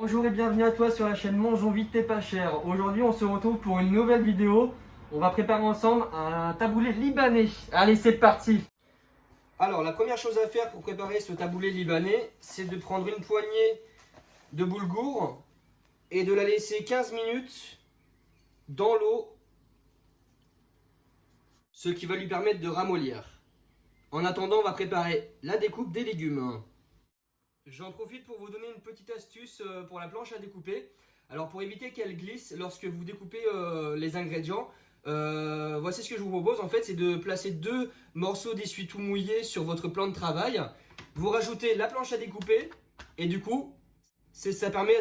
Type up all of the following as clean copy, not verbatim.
Bonjour et bienvenue à toi sur la chaîne Mangeons vite et pas cher. Aujourd'hui on se retrouve pour une nouvelle vidéo. On va préparer ensemble un taboulé libanais. Allez, c'est parti. Alors la première chose à faire pour préparer ce taboulé libanais, c'est de prendre une poignée de boulgour et de la laisser 15 minutes dans l'eau, ce qui va lui permettre de ramollir. En attendant, on va préparer la découpe des légumes. J'en profite pour vous donner une petite astuce pour la planche à découper. Alors pour éviter qu'elle glisse lorsque vous découpez les ingrédients, voici ce que je vous propose. En fait, c'est de placer 2 morceaux d'essuie-tout mouillés sur votre plan de travail. Vous rajoutez la planche à découper et du coup, ça permet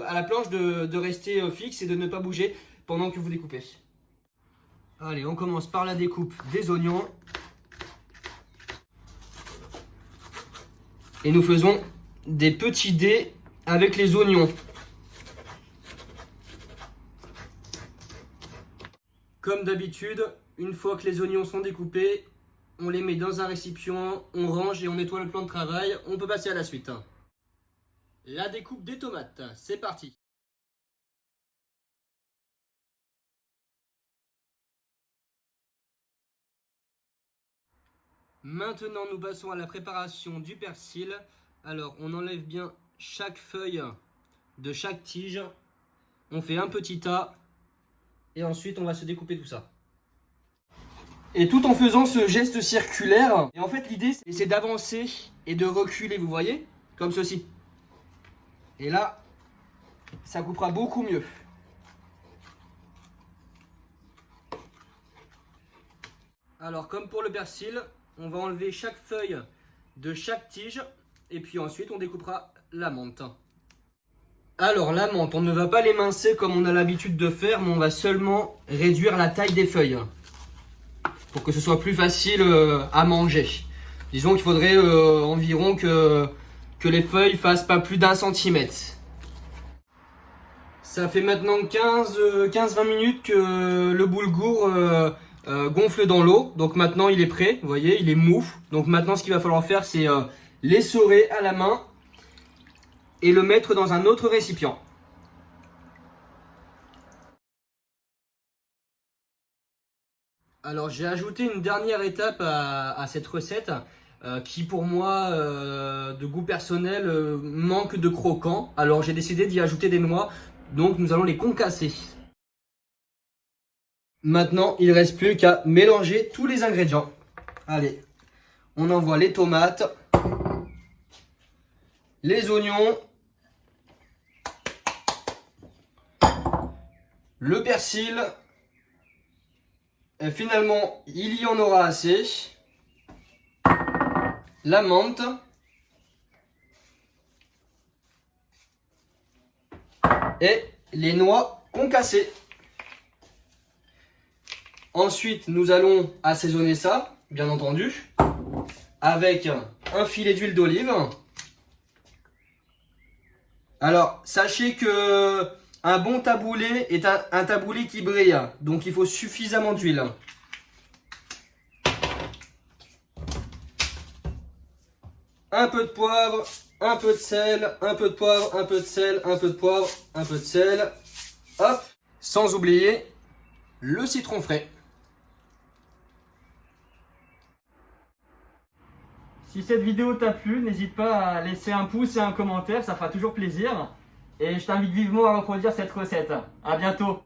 à la planche de rester fixe et de ne pas bouger pendant que vous découpez. Allez, on commence par la découpe des oignons. Et nous faisons des petits dés avec les oignons. Comme d'habitude, une fois que les oignons sont découpés, on les met dans un récipient, on range et on nettoie le plan de travail. On peut passer à la suite. La découpe des tomates, c'est parti. Maintenant, nous passons à la préparation du persil. Alors, on enlève bien chaque feuille de chaque tige. On fait un petit tas. Et ensuite, on va se découper tout ça. Et tout en faisant ce geste circulaire. Et en fait, l'idée, c'est d'avancer et de reculer, vous voyez? Comme ceci. Et là, ça coupera beaucoup mieux. Alors, comme pour le persil, on va enlever chaque feuille de chaque tige. Et puis ensuite, on découpera la menthe. Alors, la menthe, on ne va pas l'émincer comme on a l'habitude de faire, mais on va seulement réduire la taille des feuilles. Pour que ce soit plus facile à manger. Disons qu'il faudrait environ que les feuilles fassent pas plus d'1 centimètre. Ça fait maintenant 15-20 minutes que le boulgour gonfle dans l'eau. Donc maintenant il est prêt, vous voyez, il est mou. Donc maintenant ce qu'il va falloir faire, c'est l'essorer à la main et le mettre dans un autre récipient. Alors j'ai ajouté une dernière étape à cette recette qui pour moi, de goût personnel, manque de croquant. Alors j'ai décidé d'y ajouter des noix, donc nous allons les concasser. Maintenant il ne reste plus qu'à mélanger tous les ingrédients. Allez, on envoie les tomates, les oignons, le persil. Et finalement, il y en aura assez. La menthe. Et les noix concassées. Ensuite, nous allons assaisonner ça, bien entendu, avec un filet d'huile d'olive. Alors, sachez que un bon taboulé est un taboulé qui brille, donc il faut suffisamment d'huile. Un peu de poivre, un peu de sel, un peu de poivre, un peu de sel, un peu de poivre, un peu de sel. Hop, sans oublier le citron frais. Si cette vidéo t'a plu, n'hésite pas à laisser un pouce et un commentaire, ça fera toujours plaisir. Et je t'invite vivement à reproduire cette recette. À bientôt!